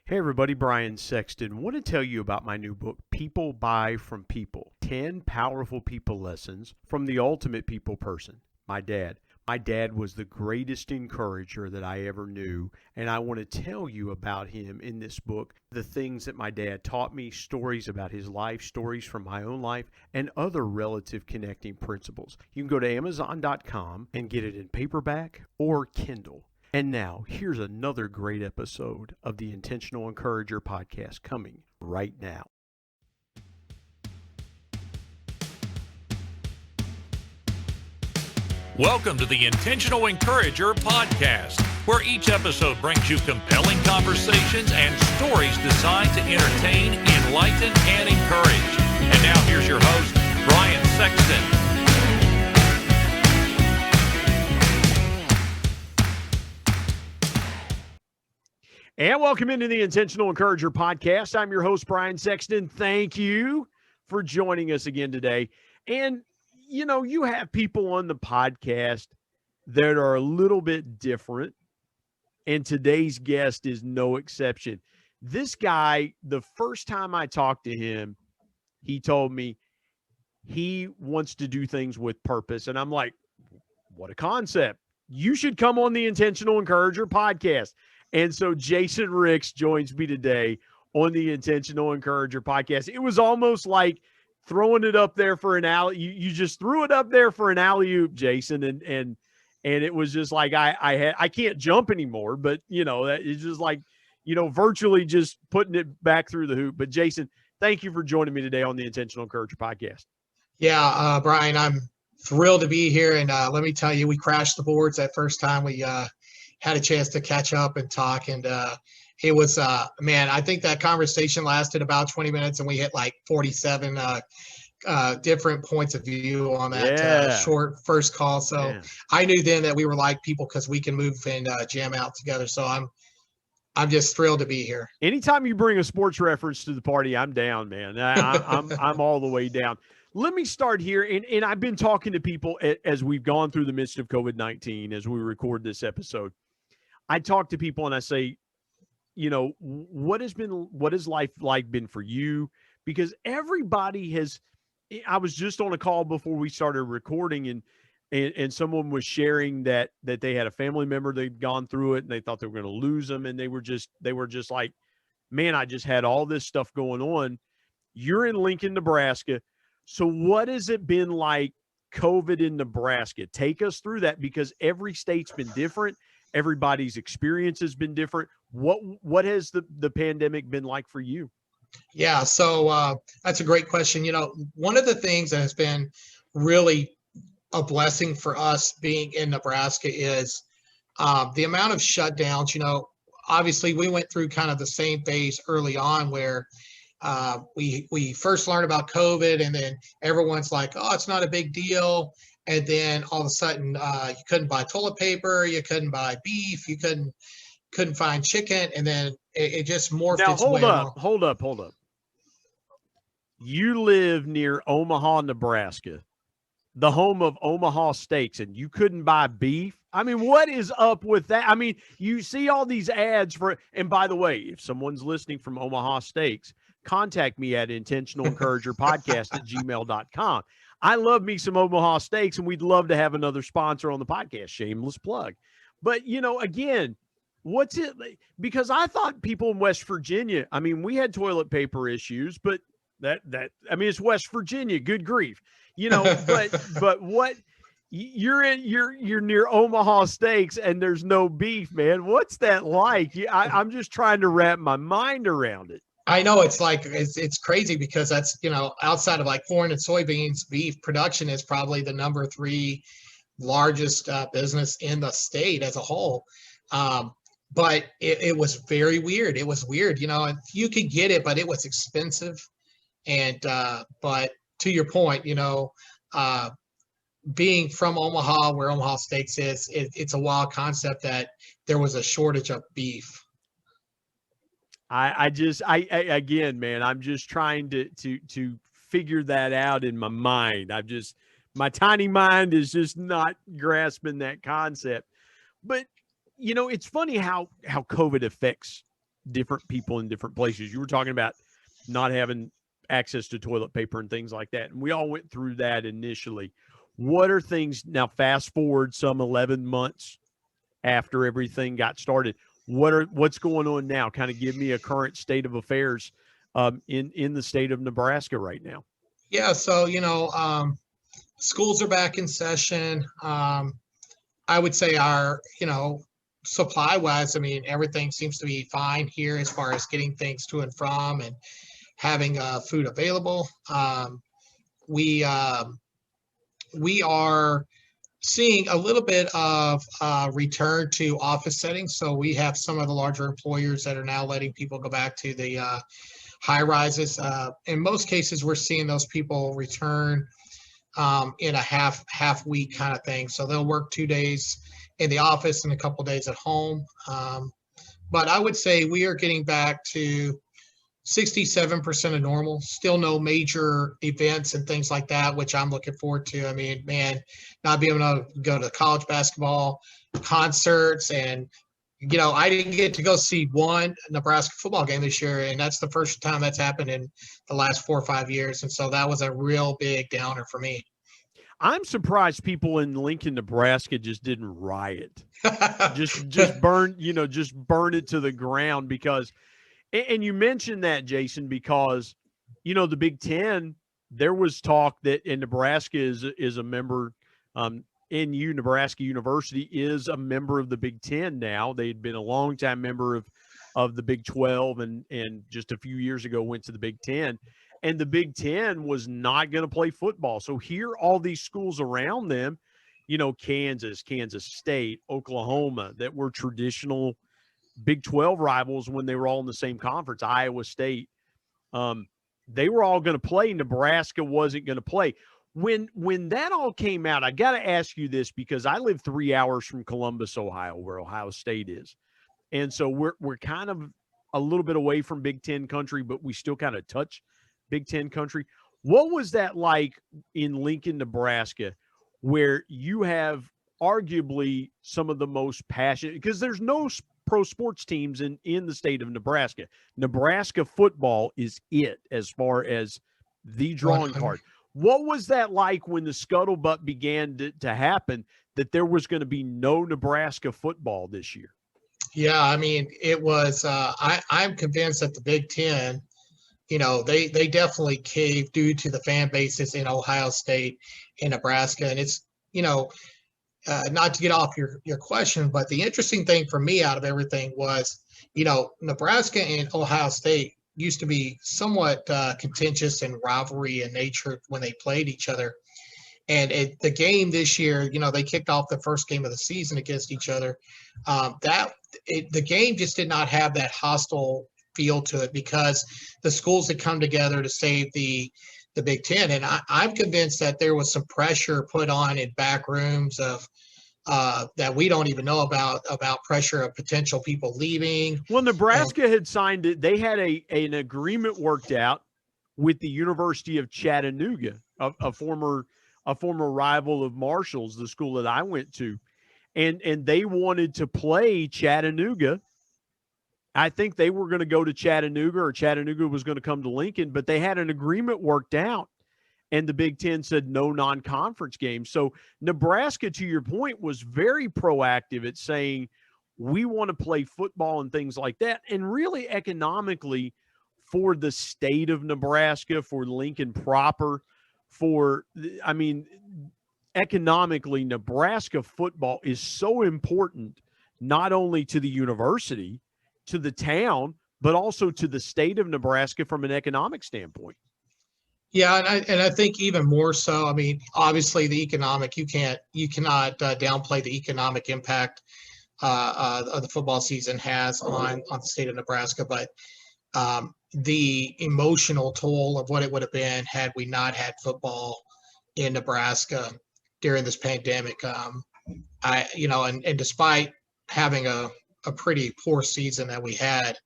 Hey everybody, Brian Sexton. Want to tell you about my new book, People Buy from People. 10 powerful people lessons from the ultimate people person, my dad. My dad was the greatest encourager that I ever knew, and I want to tell you about him in this book, the things that my dad taught me, stories about his life, stories from my own life, and other relative connecting principles. You can go to Amazon.com and get it in paperback or Kindle. And now, here's another great episode of the Intentional Encourager podcast coming right now. Welcome to the Intentional Encourager podcast, where each episode brings you compelling conversations and stories designed to entertain, enlighten, and encourage. And now here's your host, Brian Sexton. And welcome into the Intentional Encourager podcast. I'm your host, Brian Sexton. Thank you for joining us again today. And, you know, you have people on the podcast that are a little bit different, and today's guest is no exception. This guy, the first time I talked to him, he told me he wants to do things with purpose. And I'm like, what a concept. You should come on the Intentional Encourager podcast. And so Jason Ricks joins me today on the Intentional Encourager podcast. It was almost like throwing it up there for an alley. You just threw it up there for an alley-oop, Jason, and it was just like I can't jump anymore, but you know, it's just like, you know, virtually just putting it back through the hoop. But Jason, thank you for joining me today on the Intentional Encourager podcast. Yeah, Brian, I'm thrilled to be here, and let me tell you, we crashed the boards that first time we had a chance to catch up and talk, and it was man, I think that conversation lasted about 20 minutes, and we hit like 47 different points of view on that short first call. So I knew then that we were like people because we can move and jam out together. So I'm just thrilled to be here. Anytime you bring a sports reference to the party, I'm down, man. I'm all the way down. Let me start here, and I've been talking to people as we've gone through the midst of COVID-19 as we record this episode. I talk to people and I say, you know, what has life like been for you? Because everybody has. I was just on a call before we started recording, and someone was sharing that they had a family member they'd gone through it and they thought they were going to lose them, and they were just like, man, I just had all this stuff going on. You're in Lincoln, Nebraska, so what has it been like, COVID in Nebraska? Take us through that, because every state's been different. Everybody's experience has been different. What has the pandemic been like for you? Yeah, so that's a great question. You know, one of the things that has been really a blessing for us being in Nebraska is the amount of shutdowns. You know, obviously we went through kind of the same phase early on where we first learned about COVID, and then everyone's like, oh, it's not a big deal. And then all of a sudden, you couldn't buy toilet paper, you couldn't buy beef, you couldn't find chicken, and then it just morphed. Now, hold up. You live near Omaha, Nebraska, the home of Omaha Steaks, and you couldn't buy beef? I mean, what is up with that? I mean, you see all these ads for, and by the way, if someone's listening from Omaha Steaks, contact me at intentionalencouragerpodcast@gmail.com. I love me some Omaha Steaks, and we'd love to have another sponsor on the podcast. Shameless plug. But, you know, again, what's it? Because I thought people in West Virginia, I mean, we had toilet paper issues, but I mean, it's West Virginia, good grief, you know, but what you're near Omaha Steaks and there's no beef, man. What's that like? I'm just trying to wrap my mind around it. I know it's like, it's crazy because that's, you know, outside of like corn and soybeans, beef production is probably the number 3 largest business in the state as a whole. But it was very weird. It was weird, you know, and you could get it, but it was expensive. And, but to your point, you know, being from Omaha, where Omaha Steaks is, it's a wild concept that there was a shortage of beef. Again, man, I'm just trying to figure that out in my mind. My tiny mind is just not grasping that concept. But, you know, it's funny how COVID affects different people in different places. You were talking about not having access to toilet paper and things like that. And we all went through that initially. What are things now, fast forward some 11 months after everything got started, what's going on now? Kind of give me a current state of affairs in the state of Nebraska right now. Yeah. So, schools are back in session. I would say our, supply wise, I mean, everything seems to be fine here as far as getting things to and from and having food available. We are seeing a little bit of return to office settings. So we have some of the larger employers that are now letting people go back to the high rises. In most cases, we're seeing those people return in a half week kind of thing. So they'll work 2 days in the office and a couple of days at home. But I would say we are getting back to 67% of normal. Still no major events and things like that, which I'm looking forward to. I mean, man, not being able to go to college basketball concerts, and I didn't get to go see one Nebraska football game this year, and that's the first time that's happened in the last 4 or 5 years. And so that was a real big downer for me. I'm surprised people in Lincoln, Nebraska just didn't riot. just burn it to the ground, because and you mentioned that, Jason, because the Big Ten, there was talk that in Nebraska is a member, Nebraska University is a member of the Big Ten now. They'd been a longtime member of the Big 12 and just a few years ago went to the Big Ten. And the Big Ten was not going to play football. So here, all these schools around them, Kansas, Kansas State, Oklahoma, that were traditional Big 12 rivals when they were all in the same conference, Iowa State, they were all going to play. Nebraska wasn't going to play. When that all came out, I got to ask you this, because I live 3 hours from Columbus, Ohio, where Ohio State is. And so we're kind of a little bit away from Big Ten country, but we still kind of touch Big Ten country. What was that like in Lincoln, Nebraska, where you have arguably some of the most passionate, because there's no pro sports teams in the state of Nebraska. Nebraska football is it as far as the drawing card. What was that like when the scuttlebutt began to happen that there was going to be no Nebraska football this year? Yeah, I mean, it was I'm convinced that the Big Ten, they definitely caved due to the fan bases in Ohio State and Nebraska. And it's, not to get off your question, but the interesting thing for me out of everything was, Nebraska and Ohio State used to be somewhat contentious and rivalry in nature when they played each other. And the game this year, they kicked off the first game of the season against each other. The game just did not have that hostile feel to it, because the schools had come together to save the Big Ten. And I'm convinced that there was some pressure put on in back rooms of that we don't even know about pressure of potential people leaving. Well, Nebraska had signed it. They had an agreement worked out with the University of Chattanooga, a former rival of Marshall's, the school that I went to. And they wanted to play Chattanooga. I think they were going to go to Chattanooga, or Chattanooga was going to come to Lincoln, but they had an agreement worked out, and the Big Ten said no non-conference games. So Nebraska, to your point, was very proactive at saying, we want to play football and things like that. And really economically, for the state of Nebraska, for Lincoln proper, economically, Nebraska football is so important, not only to the university, to the town, but also to the state of Nebraska from an economic standpoint. Yeah, and I think even more so. I mean, obviously the economic, you cannot downplay the economic impact of the football season has on the state of Nebraska, but the emotional toll of what it would have been had we not had football in Nebraska during this pandemic. And despite having a pretty poor season that we had,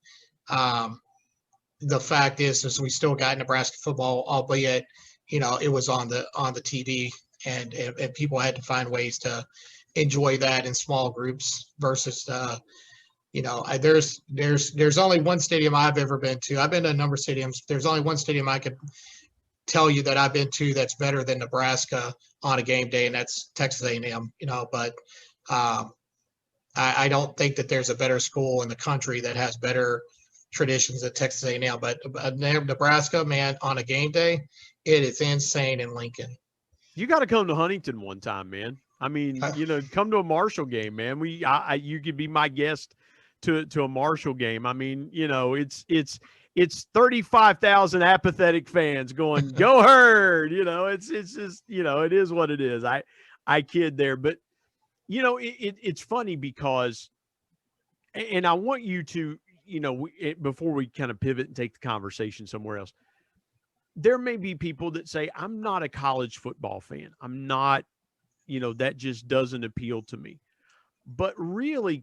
the fact is we still got Nebraska football, albeit, it was on the TV, and people had to find ways to enjoy that in small groups versus There's only one stadium I've ever been to. I've been to a number of stadiums. There's only one stadium I could tell you that I've been to that's better than Nebraska on a game day, and that's Texas A&M. But I don't think that there's a better school in the country that has better traditions than Texas A&M. But Nebraska, man, on a game day, it is insane in Lincoln. You got to come to Huntington one time, man. I mean, come to a Marshall game, man. You could be my guest to a Marshall game. I mean, it's 35,000 apathetic fans going, "Go Herd!" It's just, it is what it is. I kid there, but it's funny because, and I want you to, before we kind of pivot and take the conversation somewhere else, there may be people that say, I'm not a college football fan. I'm not, that just doesn't appeal to me. But really,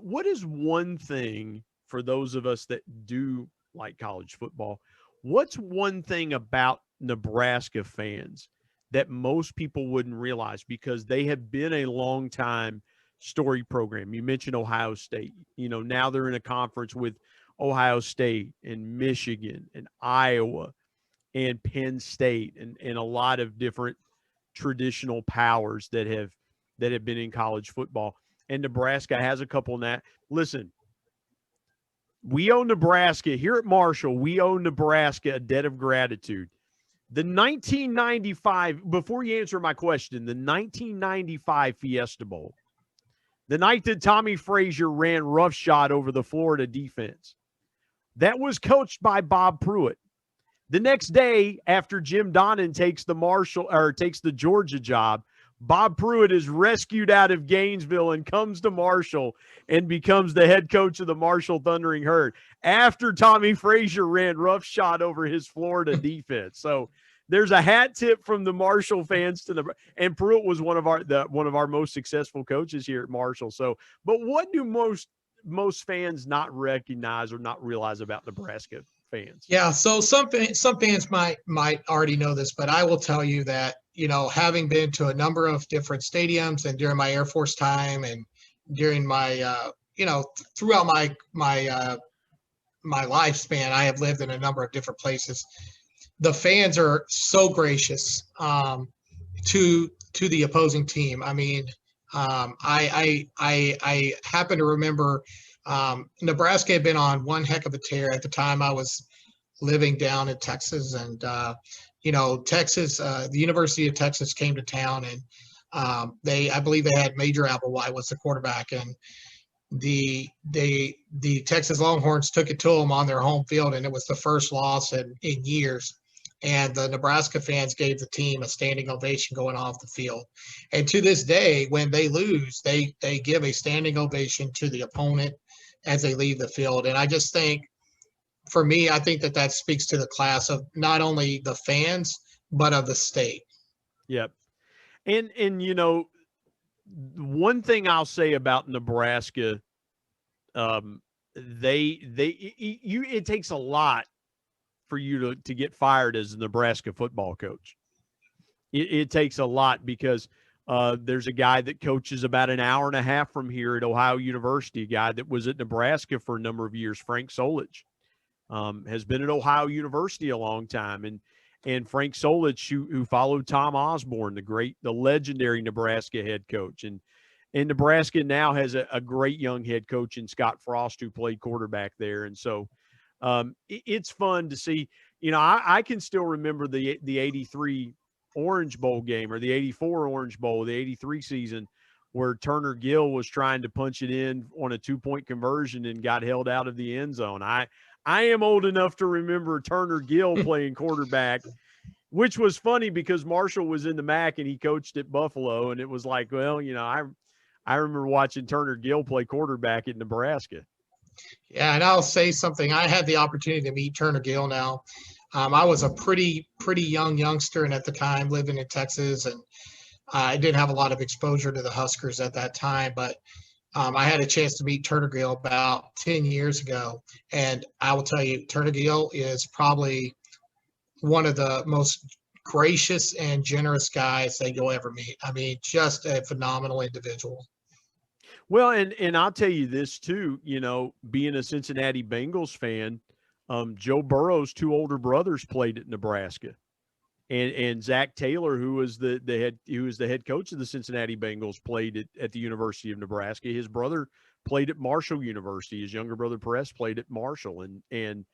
what is one thing for those of us that do like college football? What's one thing about Nebraska fans that most people wouldn't realize because they have been a long time story program? You mentioned Ohio State. Now they're in a conference with Ohio State and Michigan and Iowa and Penn State and a lot of different traditional powers that have been in college football. And Nebraska has a couple now. Listen, we owe Nebraska here at Marshall. We owe Nebraska a debt of gratitude. The 1995, before you answer my question, the 1995 Fiesta Bowl, the night that Tommy Frazier ran roughshod over the Florida defense, that was coached by Bob Pruitt. The next day, after Jim Donnan takes the Georgia job, Bob Pruitt is rescued out of Gainesville and comes to Marshall and becomes the head coach of the Marshall Thundering Herd after Tommy Frazier ran roughshod over his Florida defense. So there's a hat tip from the Marshall fans and Pruitt was one of our most successful coaches here at Marshall. So, but what do most fans not recognize or not realize about Nebraska fans? Yeah, so some fans might already know this, but I will tell you that, having been to a number of different stadiums and during my Air Force time and during my throughout my lifespan, I have lived in a number of different places. The fans are so gracious to the opposing team. I mean, I happen to remember Nebraska had been on one heck of a tear at the time. I was living down in Texas, and Texas, the University of Texas came to town, and I believe they had Major Applewhite was the quarterback, and the Texas Longhorns took it to them on their home field, and it was the first loss in years. And the Nebraska fans gave the team a standing ovation going off the field. And to this day, when they lose, they give a standing ovation to the opponent as they leave the field. And I just think, for me, I think that speaks to the class of not only the fans, but of the state. Yep. And one thing I'll say about Nebraska, it takes a lot for you to get fired as a Nebraska football coach. It takes a lot because there's a guy that coaches about an hour and a half from here at Ohio University, a guy that was at Nebraska for a number of years, Frank Solich, has been at Ohio University a long time. And Frank Solich, who followed Tom Osborne, the legendary Nebraska head coach. And Nebraska now has a great young head coach in Scott Frost, who played quarterback there. And so it's fun to see. I can still remember the 83 Orange Bowl game, or the 84 Orange Bowl, the 83 season, where Turner Gill was trying to punch it in on a 2-point conversion and got held out of the end zone. I am old enough to remember Turner Gill playing quarterback, which was funny because Marshall was in the MAC and he coached at Buffalo. And it was like, well, I remember watching Turner Gill play quarterback at Nebraska. Yeah, and I'll say something. I had the opportunity to meet Turner Gill now. I was a pretty young youngster, and at the time living in Texas, and I didn't have a lot of exposure to the Huskers at that time, but I had a chance to meet Turner Gill about 10 years ago, and I will tell you, Turner Gill is probably one of the most gracious and generous guys that you'll ever meet. I mean, just a phenomenal individual. Well, and I'll tell you this too, being a Cincinnati Bengals fan, Joe Burrow's two older brothers played at Nebraska. And Zach Taylor, who was the head coach of the Cincinnati Bengals, played at the University of Nebraska. His brother played at Marshall University. His younger brother Perez played at Marshall, and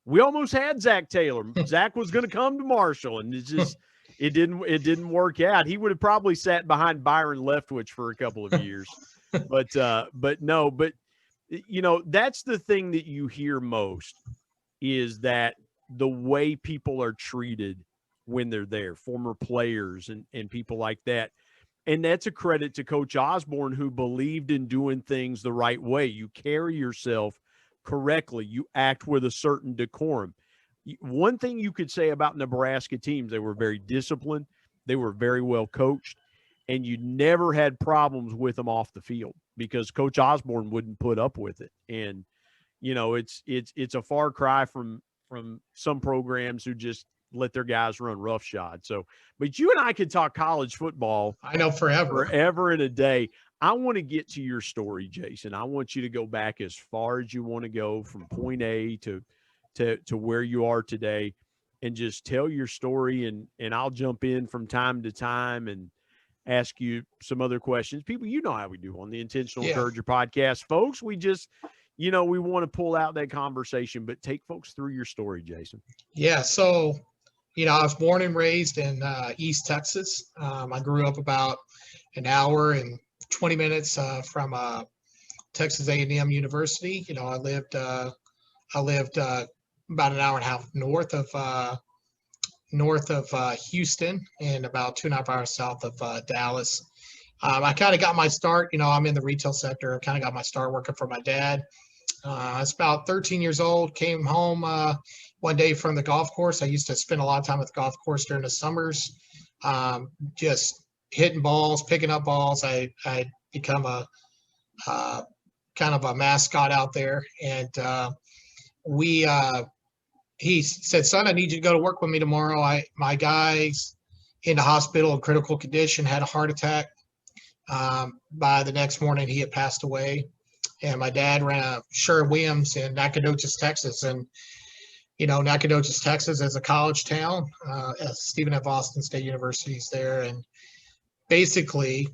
we almost had Zach Taylor. Zach was going to come to Marshall, and it didn't work out. He would have probably sat behind Byron Leftwich for a couple of years, but that's the thing that you hear most is that the way people are treated when they're there, former players and people like that. And that's a credit to Coach Osborne, who believed in doing things the right way. You carry yourself correctly. You act with a certain decorum. One thing you could say about Nebraska teams, they were very disciplined. They were very well coached, and you never had problems with them off the field because Coach Osborne wouldn't put up with it. And, it's a far cry from some programs who just let their guys run roughshod. So, but you and I could talk college football. I know forever and a day. I want to get to your story, Jason. I want you to go back as far as you want to go from point A to where you are today and just tell your story. And I'll jump in from time to time and ask you some other questions. People, you know how we do on the Intentional Encourager podcast, folks. We just, we want to pull out that conversation, but take folks through your story, Jason. Yeah. So, I was born and raised in East Texas. I grew up about an hour and 20 minutes from Texas A&M University. I lived about an hour and a half north of Houston and about 2.5 hours south of Dallas. I kind of got my start. I'm in the retail sector. I kind of got my start working for my dad. I was about 13 years old, came home one day from the golf course. I used to spend a lot of time at the golf course during the summers, just hitting balls, picking up balls. I become a kind of a mascot out there. And he said, son, I need you to go to work with me tomorrow. My guy's in the hospital in critical condition, had a heart attack. By the next morning, he had passed away. And my dad ran a Sherwin-Williams in Nacogdoches, Texas. And, Nacogdoches, Texas is a college town. Stephen F. Austin State University is there. And basically,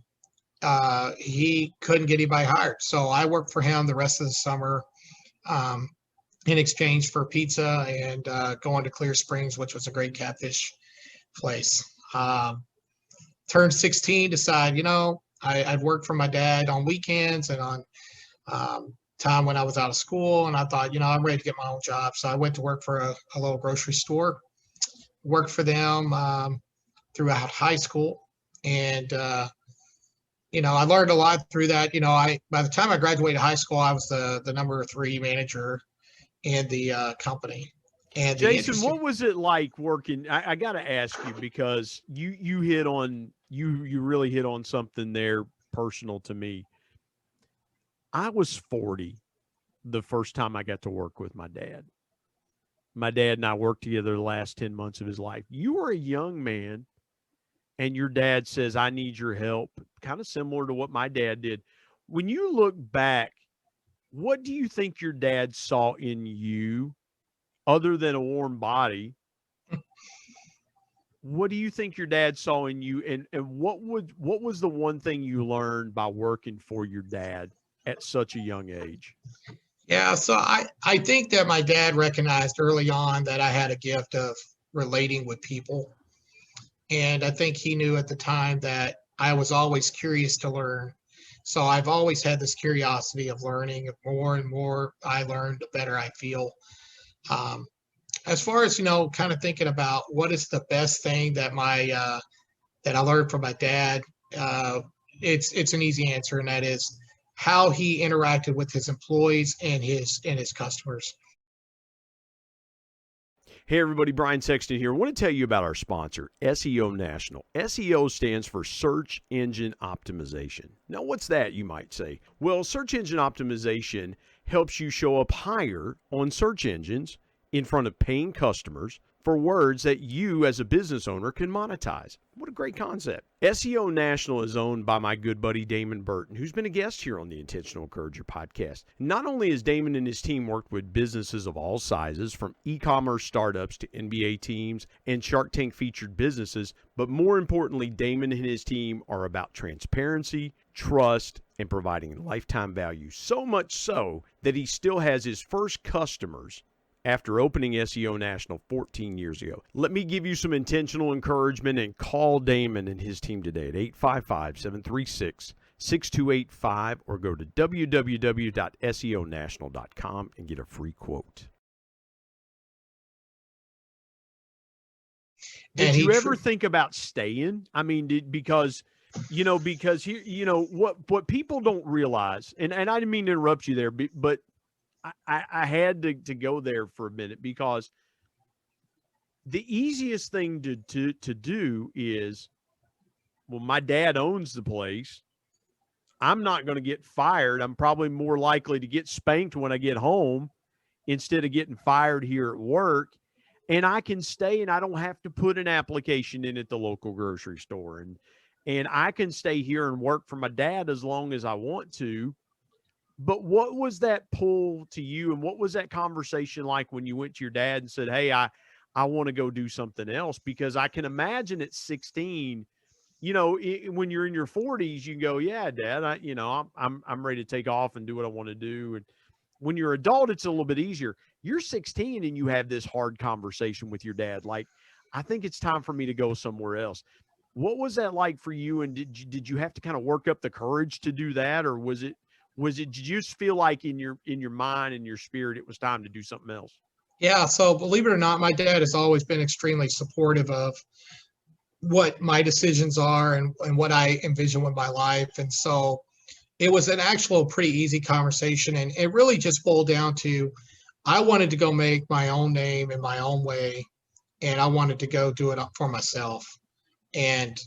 he couldn't get anybody hired. So I worked for him the rest of the summer in exchange for pizza and going to Clear Springs, which was a great catfish place. Turned 16, decided, I'd worked for my dad on weekends and on time when I was out of school. And I thought, I'm ready to get my own job. So I went to work for a little grocery store, worked for them throughout high school. And, I learned a lot through that. By the time I graduated high school, I was the number 3 manager in the company. And Jason, what was it like working? I got to ask you because you really hit on something there personal to me. I was 40 the first time I got to work with my dad. My dad and I worked together the last 10 months of his life. You were a young man, and your dad says, I need your help, kind of similar to what my dad did. When you look back, what do you think your dad saw in you other than a warm body? What do you think your dad saw in you? And what was the one thing you learned by working for your dad at such a young age? Yeah, so I think that my dad recognized early on that I had a gift of relating with people. And I think he knew at the time that I was always curious to learn. So I've always had this curiosity of learning. The more and more I learn, the better I feel. As far as, kind of thinking about what is the best thing that that I learned from my dad, it's an easy answer, and that is how he interacted with his employees and his customers. Hey everybody, Brian Sexton here. I want to tell you about our sponsor, SEO National. SEO stands for Search Engine Optimization. Now, what's that, you might say? Well, Search Engine Optimization helps you show up higher on search engines in front of paying customers for words that you as a business owner can monetize. What a great concept. SEO National is owned by my good buddy Damon Burton, who's been a guest here on the Intentional Encourager podcast. Not only has Damon and his team worked with businesses of all sizes, from e-commerce startups to NBA teams and Shark Tank featured businesses, but more importantly, Damon and his team are about transparency, trust, and providing lifetime value. So much so that he still has his first customers after opening SEO National 14 years ago. Let me give you some intentional encouragement and call Damon and his team today at 855-736-6285 or go to www.seonational.com and get a free quote. Did you ever think about staying? I mean, because here, what people don't realize, and I didn't mean to interrupt you there, but I had to go there for a minute, because the easiest thing to do is, well, my dad owns the place. I'm not going to get fired. I'm probably more likely to get spanked when I get home instead of getting fired here at work. And I can stay and I don't have to put an application in at the local grocery store. And I can stay here and work for my dad as long as I want to. But what was that pull to you, and what was that conversation like when you went to your dad and said, hey, I want to go do something else? Because I can imagine at 16, when you're in your 40s, you go, yeah, Dad, I'm ready to take off and do what I want to do. And when you're an adult, it's a little bit easier. You're 16 and you have this hard conversation with your dad, like, I think it's time for me to go somewhere else. What was that like for you? And did you have to kind of work up the courage to do that, or did you just feel like in your mind and your spirit it was time to do something else? Yeah, so believe it or not, my dad has always been extremely supportive of what my decisions are and what I envision with my life. And so it was an actual pretty easy conversation. And it really just boiled down to, I wanted to go make my own name in my own way. And I wanted to go do it for myself. And,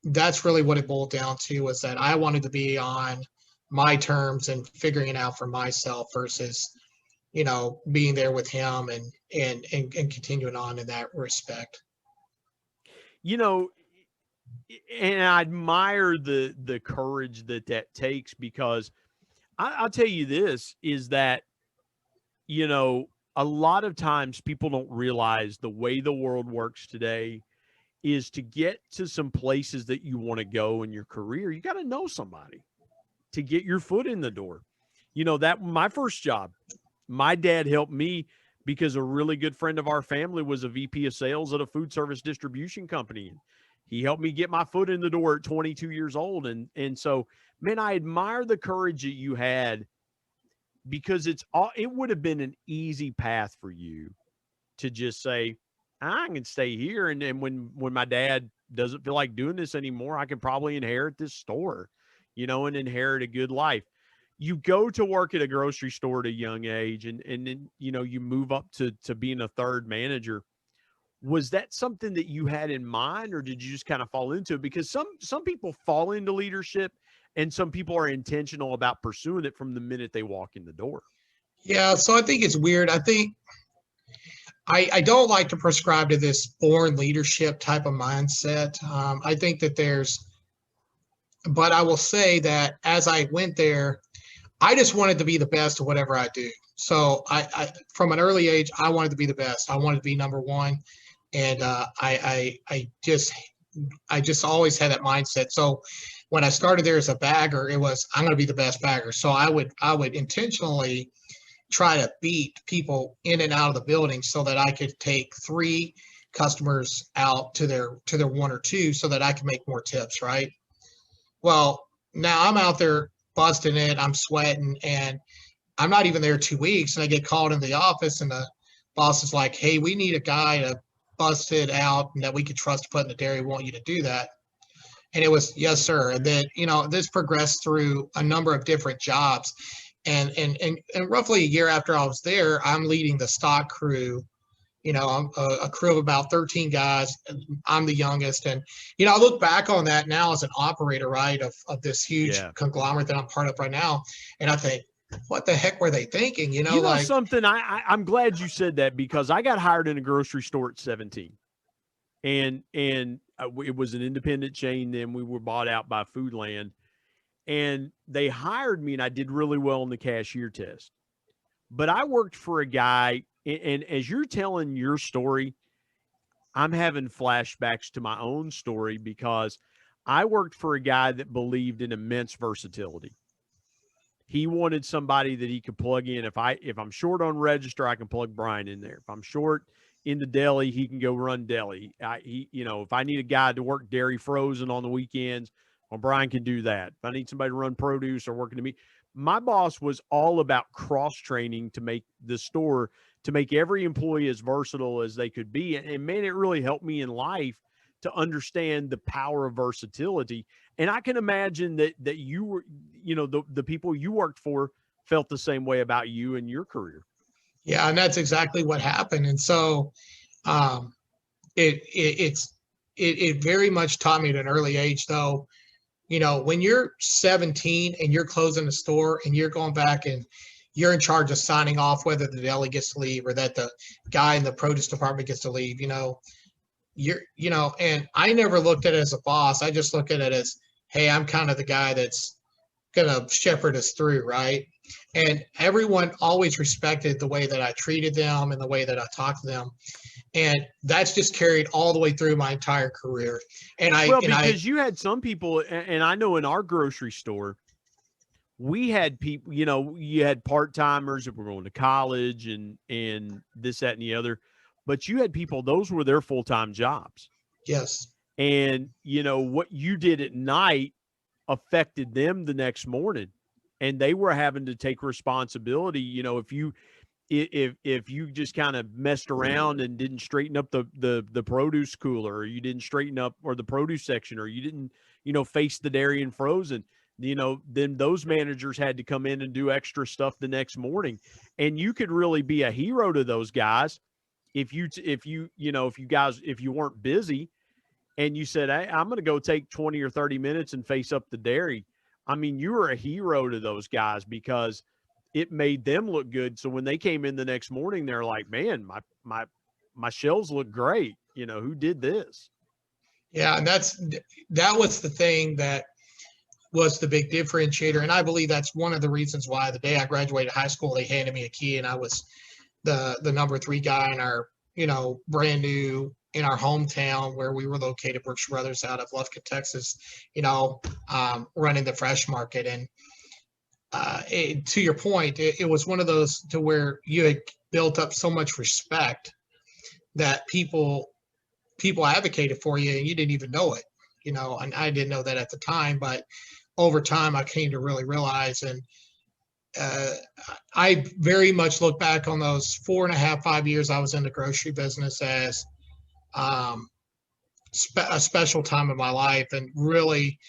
that's really what it boiled down to, was that I wanted to be on my terms and figuring it out for myself versus, being there with him and continuing on in that respect. And I admire the courage that takes, because I'll tell you this is that, a lot of times people don't realize the way the world works today is to get to some places that you want to go in your career. You got to know somebody to get your foot in the door. That my first job, my dad helped me because a really good friend of our family was a VP of sales at a food service distribution company. He helped me get my foot in the door at 22 years old. And so, man, I admire the courage that you had, because it would have been an easy path for you to just say, I can stay here. And then when my dad doesn't feel like doing this anymore, I can probably inherit this store, and inherit a good life. You go to work at a grocery store at a young age, and then, you move up to being a third manager. Was that something that you had in mind, or did you just kind of fall into it? Because some people fall into leadership, and some people are intentional about pursuing it from the minute they walk in the door. Yeah, so I think it's weird. I think I don't like to prescribe to this born leadership type of mindset. I think that but I will say that as I went there, I just wanted to be the best at whatever I do. So I from an early age, I wanted to be the best. I wanted to be number one. And I just always had that mindset. So when I started there as a bagger, it was, I'm going to be the best bagger. So I would intentionally try to beat people in and out of the building so that I could take 3 customers out to their 1 or 2 so that I could make more tips, right? Well, now I'm out there busting it, I'm sweating, and I'm not even there 2 weeks, and I get called in the office, and the boss is like, hey, we need a guy to bust it out and that we could trust to put in the dairy. We want you to do that. And it was, yes, sir. And then, this progressed through a number of different jobs. And roughly a year after I was there, I'm leading the stock crew. I'm a crew of about 13 guys. I'm the youngest. And, I look back on that now as an operator, right, of this huge conglomerate that I'm part of right now. And I think, what the heck were they thinking? Like something, I'm glad you said that, because I got hired in a grocery store at 17, and it was an independent chain. Then we were bought out by Foodland, and they hired me, and I did really well on the cashier test. But I worked for a guy, and as you're telling your story, I'm having flashbacks to my own story, because I worked for a guy that believed in immense versatility. He wanted somebody that he could plug in. If I'm short on register, I can plug Brian in there. If I'm short in the deli, he can go run deli. If I need a guy to work dairy frozen on the weekends, well, Brian can do that. If I need somebody to run produce or working to me, my boss was all about cross training to make the store, to make every employee as versatile as they could be. And man, it really helped me in life to understand the power of versatility. And I can imagine that you were, the people you worked for felt the same way about you and your career. Yeah, and that's exactly what happened. And so it very much taught me at an early age, though, when you're 17 and you're closing a store and you're going back and you're in charge of signing off whether the deli gets to leave or that the guy in the produce department gets to leave, and I never looked at it as a boss. I just look at it as, hey, I'm kind of the guy that's going to shepherd us through, right? And everyone always respected the way that I treated them and the way that I talked to them. And that's just carried all the way through my entire career. Because you had some people, and I know in our grocery store, we had people, you had part-timers that were going to college and this, that, and the other, but you had people, those were their full-time jobs. Yes. And, what you did at night affected them the next morning, and they were having to take responsibility. If you just kind of messed around and didn't straighten up the produce cooler, or you didn't straighten up or the produce section, or you didn't, face the dairy and frozen, then those managers had to come in and do extra stuff the next morning. And you could really be a hero to those guys if you weren't busy and you said, hey, I'm going to go take 20 or 30 minutes and face up the dairy. I mean, you were a hero to those guys because it made them look good. So when they came in the next morning, they're like, man, my shelves look great. Who did this? Yeah. And that was the thing that was the big differentiator. And I believe that's one of the reasons why the day I graduated high school, they handed me a key and I was the number 3 guy in our, brand new, in our hometown where we were located, Brooks Brothers, out of Lufkin, Texas, running the fresh market. And to your point, it was one of those to where you had built up so much respect that people advocated for you and you didn't even know it, and I didn't know that at the time, but over time I came to really realize, and I very much look back on those 4.5, 5 years I was in the grocery business as a special time in my life, and really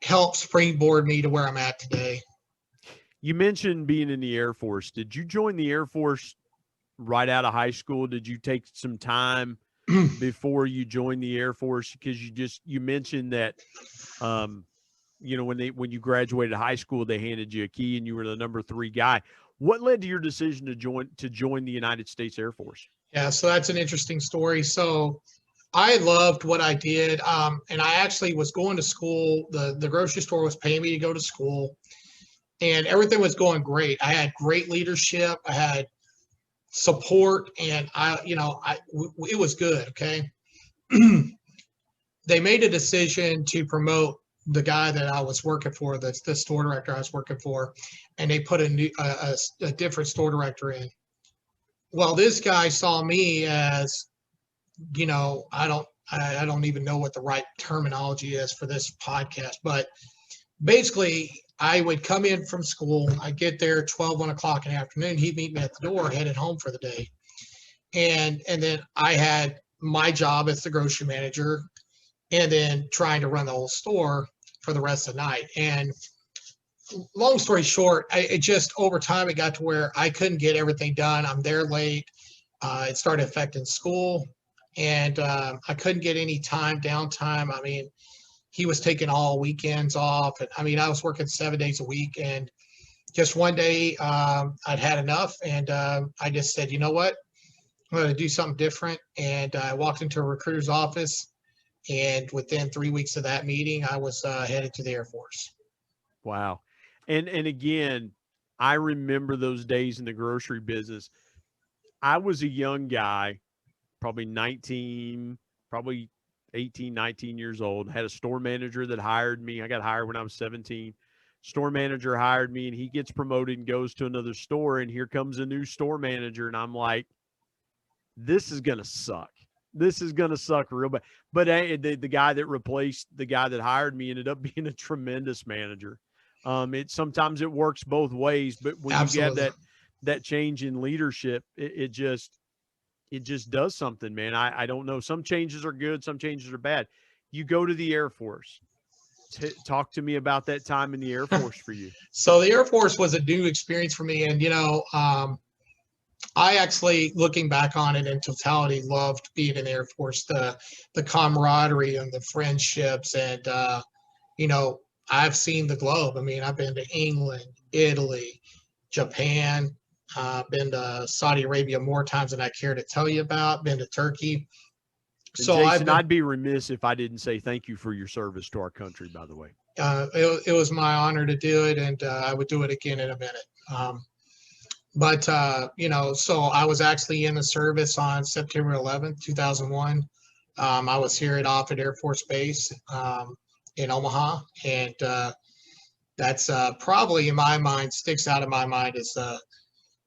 helped springboard me to where I'm at today. You mentioned being in the Air Force. Did you join the Air Force right out of high school? Did you take some time before you joined the Air Force? Because you mentioned that, when you graduated high school, they handed you a key and you were the number 3 guy. What led to your decision to join the United States Air Force? Yeah, so that's an interesting story. So I loved what I did. And I actually was going to school. The grocery store was paying me to go to school. And everything was going great. I had great leadership. I had support, and it was good. Okay. They made a decision to promote the guy that I was working for, the store director I was working for, and they put a different store director in. Well, this guy saw me as, I don't even know what the right terminology is for this podcast, but basically I would come in from school. I'd get there 1 o'clock in the afternoon. He'd meet me at the door, headed home for the day. And then I had my job as the grocery manager, and then trying to run the whole store for the rest of the night. And long story short, it just over time, it got to where I couldn't get everything done. I'm there late. It started affecting school, and I couldn't get any downtime. I mean, he was taking all weekends off. And I mean, I was working 7 days a week, and just one day, I'd had enough, and I just said, you know what, I'm going to do something different. And I walked into a recruiter's office, and within 3 weeks of that meeting, I was headed to the Air Force. Wow. And again, I remember those days in the grocery business. I was a young guy, probably 19, probably 18, 19 years old. Had a store manager that hired me. I got hired when I was 17. Store manager hired me, and he gets promoted and goes to another store, and here comes a new store manager, and I'm like, this is going to suck. This is going to suck real bad. But the guy that replaced the guy that hired me ended up being a tremendous manager. Sometimes it works both ways, but when Absolutely. you get that change in leadership, it just does something, man. I don't know. Some changes are good, some changes are bad. You go to the Air Force. Talk to me about that time in the Air Force for you. So the Air Force was a new experience for me, and I actually, looking back on it in totality, loved being in the Air Force, the camaraderie and the friendships. And, I've seen the globe. I mean, I've been to England, Italy, Japan, been to Saudi Arabia more times than I care to tell you about, been to Turkey. And so Jason, I'd be remiss if I didn't say thank you for your service to our country, by the way. It was my honor to do it, and I would do it again in a minute. But so I was actually in the service on September 11th, 2001. I was here at Offutt Air Force Base in Omaha. And that's probably, in my mind, sticks out in my mind as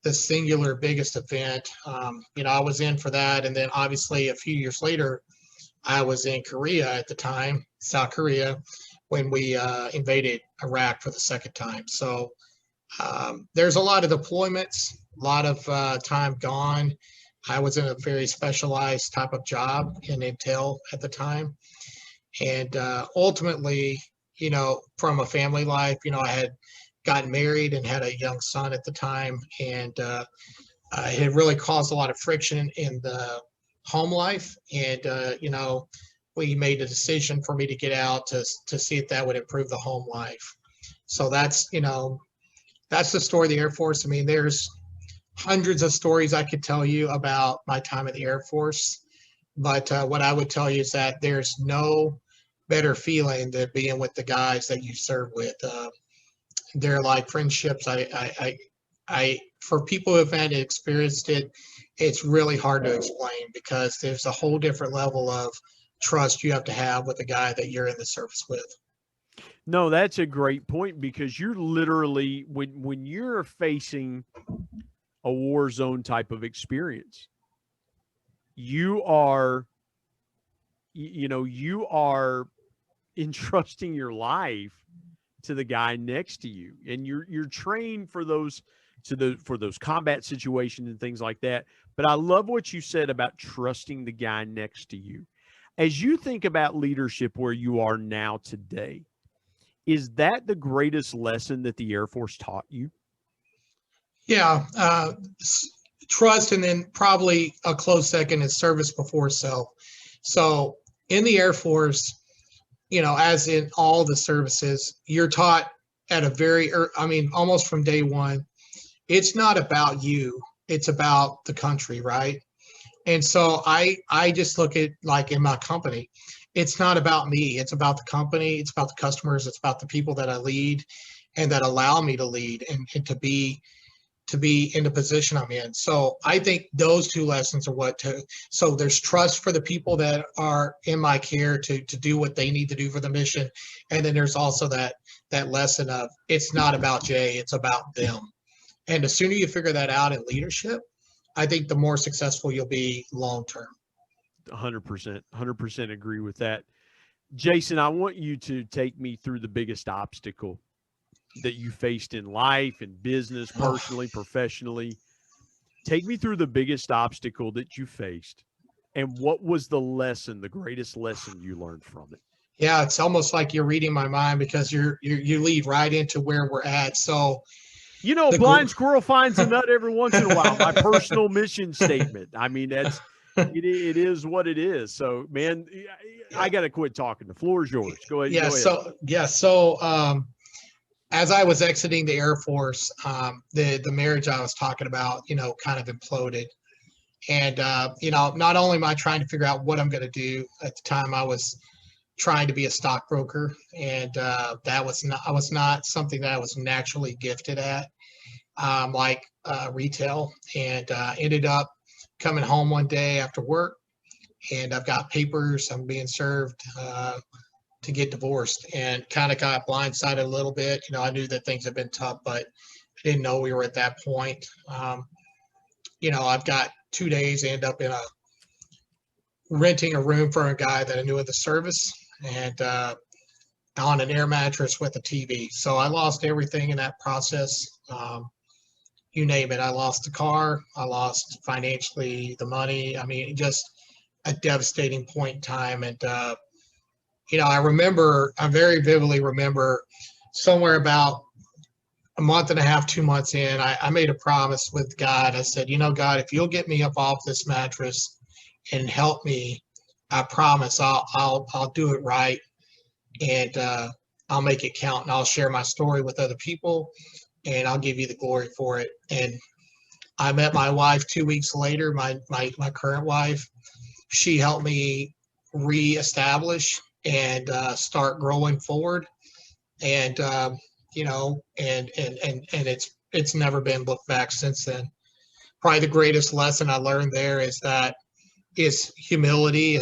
the singular biggest event. I was in for that. And then obviously a few years later, I was in Korea at the time, South Korea, when we invaded Iraq for the second time. So there's a lot of deployments, a lot of time gone. I was in a very specialized type of job in intel at the time. And ultimately, from a family life, I had gotten married and had a young son at the time. And it had really caused a lot of friction in the home life. And, we made a decision for me to get out to see if that would improve the home life. So that's the story of the Air Force. I mean, there's hundreds of stories I could tell you about my time at the Air Force. But what I would tell you is that there's no better feeling than being with the guys that you serve with. They're like friendships. I for people who haven't experienced it, it's really hard to explain because there's a whole different level of trust you have to have with the guy that you're in the service with. No, that's a great point because you're literally when you're facing a war zone type of experience, you are entrusting your life to the guy next to you, and you're trained for those combat situations and things like that. But I love what you said about trusting the guy next to you. As you think about leadership where you are now today, is that the greatest lesson that the Air Force taught you? Yeah, trust, and then probably a close second is service before self. So in the Air Force, as in all the services, you're taught at almost from day one, it's not about you, it's about the country, right? And so I just look at, like, in my company, it's not about me, it's about the company, it's about the customers, it's about the people that I lead and that allow me to lead and to be in the position I'm in. So I think those two lessons are so there's trust for the people that are in my care to do what they need to do for the mission. And then there's also that lesson of it's not about Jay, it's about them. And the sooner you figure that out in leadership, I think the more successful you'll be long-term. 100% agree with that. Jason, I want you to take me through the biggest obstacle that you faced in life and business, personally, professionally. Take me through the biggest obstacle that you faced, and what was the greatest lesson you learned from it? Yeah, it's almost like you're reading my mind because you lead right into where we're at. So, blind squirrel finds a nut every once in a while. My personal mission statement. I mean, it is what it is. So, man, I got to quit talking. The floor is yours. Go ahead. Yeah. So as I was exiting the Air Force, the marriage I was talking about, kind of imploded. And, not only am I trying to figure out what I'm going to do at the time, I was trying to be a stockbroker. And I was not something that I was naturally gifted at, like retail. And ended up coming home one day after work, and I've got papers. I'm being served to get divorced, and kind of got blindsided a little bit. I knew that things had been tough, but I didn't know we were at that point. I've got 2 days, end up renting a room for a guy that I knew in the service, and on an air mattress with a TV. So I lost everything in that process. You name it. I lost the car. I lost financially the money. I mean, just a devastating point in time. And, I very vividly remember somewhere about a month and a half, 2 months in, I made a promise with God. I said, God, if you'll get me up off this mattress and help me, I promise I'll do it right. And I'll make it count, and I'll share my story with other people, and I'll give you the glory for it. And I met my wife 2 weeks later, my current wife. She helped me reestablish and start growing forward. And, and it's never been looked back since then. Probably the greatest lesson I learned there is humility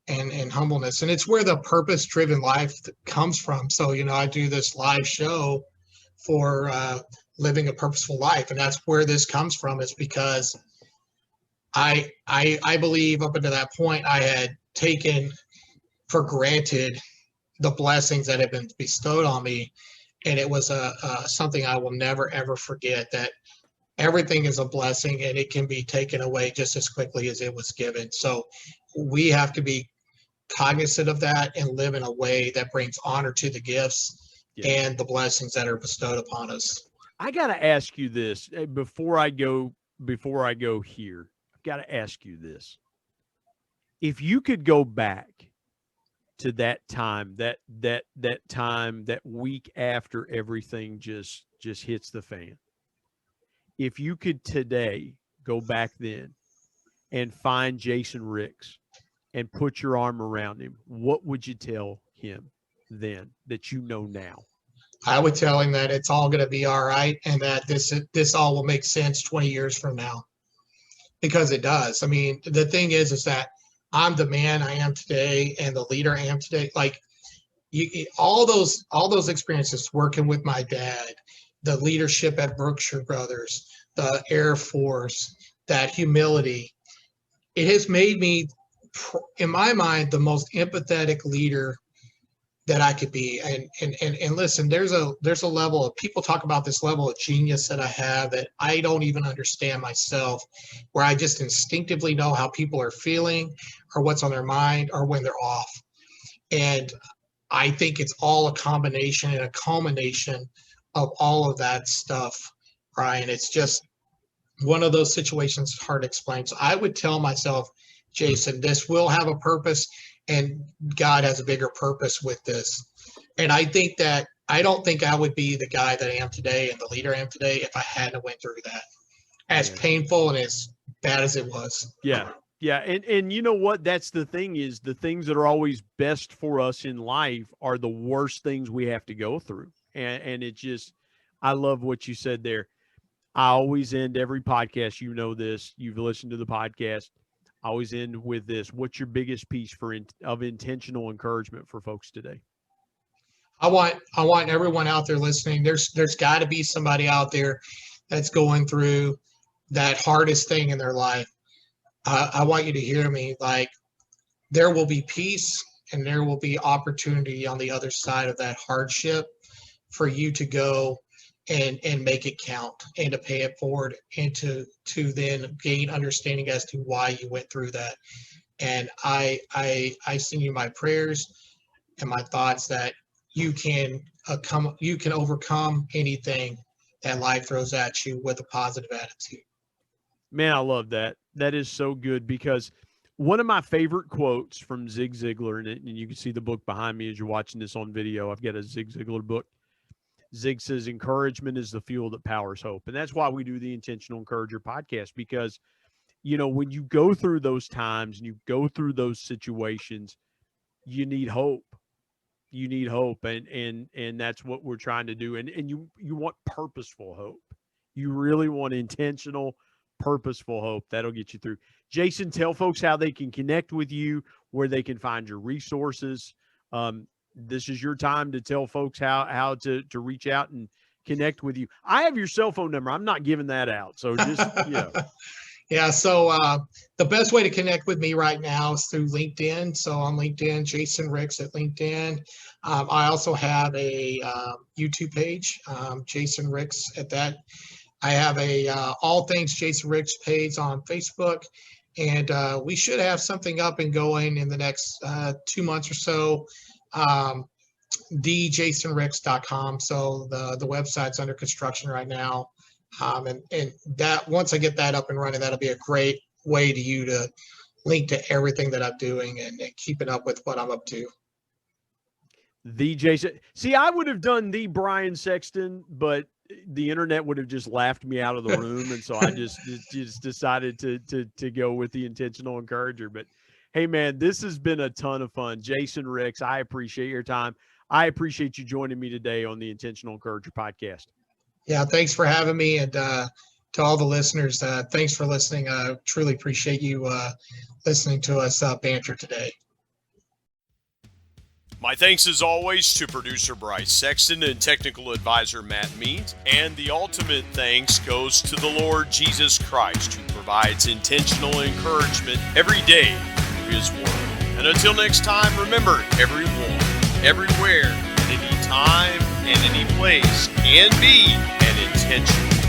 and humbleness. And it's where the purpose-driven life comes from. So, I do this live show for living a purposeful life. And that's where this comes from, is because I believe up until that point, I had taken for granted the blessings that have been bestowed on me. And it was something I will never, ever forget, that everything is a blessing and it can be taken away just as quickly as it was given. So we have to be cognizant of that and live in a way that brings honor to the gifts and the blessings that are bestowed upon us. I got to ask you this before I go here. I've got to ask you this. If you could go back to that time, that time, that week after everything just hits the fan, if you could today go back then and find Jason Ricks and put your arm around him, what would you tell him then that you know now? I would tell him that it's all going to be all right, and that this all will make sense 20 years from now, because it does. I mean, the thing is that I'm the man I am today and the leader I am today. Like all those experiences, working with my dad, the leadership at Brookshire Brothers, the Air Force, that humility, it has made me, in my mind, the most empathetic leader that I could be. And listen, there's a level of, people talk about this level of genius that I have that I don't even understand myself, where I just instinctively know how people are feeling or what's on their mind or when they're off. And I think it's all a combination and a culmination of all of that stuff, Brian. It's just one of those situations hard to explain. So I would tell myself, Jason, this will have a purpose, and God has a bigger purpose with this. And I don't think I would be the guy that I am today and the leader I am today if I hadn't went through that, as painful and as bad as it was. Yeah. Yeah. And you know what? That's the thing, is the things that are always best for us in life are the worst things we have to go through. And it just, I love what you said there. I always end every podcast. You know this, you've listened to the podcast. I always end with this. What's your biggest piece of intentional encouragement for folks today? I want everyone out there listening. There's got to be somebody out there that's going through that hardest thing in their life. I want you to hear me. Like, there will be peace and there will be opportunity on the other side of that hardship for you to go and make it count, and to pay it forward, and to then gain understanding as to why you went through that. And I send you my prayers and my thoughts that you can overcome anything that life throws at you with a positive attitude. Man, I love that. That is so good, because one of my favorite quotes from Zig Ziglar, and you can see the book behind me as you're watching this on video. I've got a Zig Ziglar book. Zig says encouragement is the fuel that powers hope. And that's why we do the Intentional Encourager podcast, because, when you go through those times and you go through those situations, you need hope. You need hope. And that's what we're trying to do. And you want purposeful hope. You really want intentional, purposeful hope. That'll get you through. Jason, tell folks how they can connect with you, where they can find your resources. This is your time to tell folks how to reach out and connect with you. I have your cell phone number. I'm not giving that out. So just, Yeah. So the best way to connect with me right now is through LinkedIn. So on LinkedIn, Jason Ricks at LinkedIn. I also have a YouTube page, Jason Ricks at that. I have a All Things Jason Ricks page on Facebook. And we should have something up and going in the next 2 months or so. thejasonricks.com. So the website's under construction right now. And that, once I get that up and running, that'll be a great way to you to link to everything that I'm doing and keeping up with what I'm up to. The Jason. See, I would have done the Brian Sexton, but the internet would have just laughed me out of the room. And so I just decided to go with the Intentional Encourager. But hey, man, this has been a ton of fun. Jason Ricks, I appreciate your time. I appreciate you joining me today on the Intentional Encourager podcast. Yeah, thanks for having me. And to all the listeners, thanks for listening. I truly appreciate you listening to us banter today. My thanks as always to producer Bryce Sexton and technical advisor Matt Means. And the ultimate thanks goes to the Lord Jesus Christ, who provides intentional encouragement every day through His Word. And until next time, remember, everyone, everywhere, at any time, and any place can be an intentional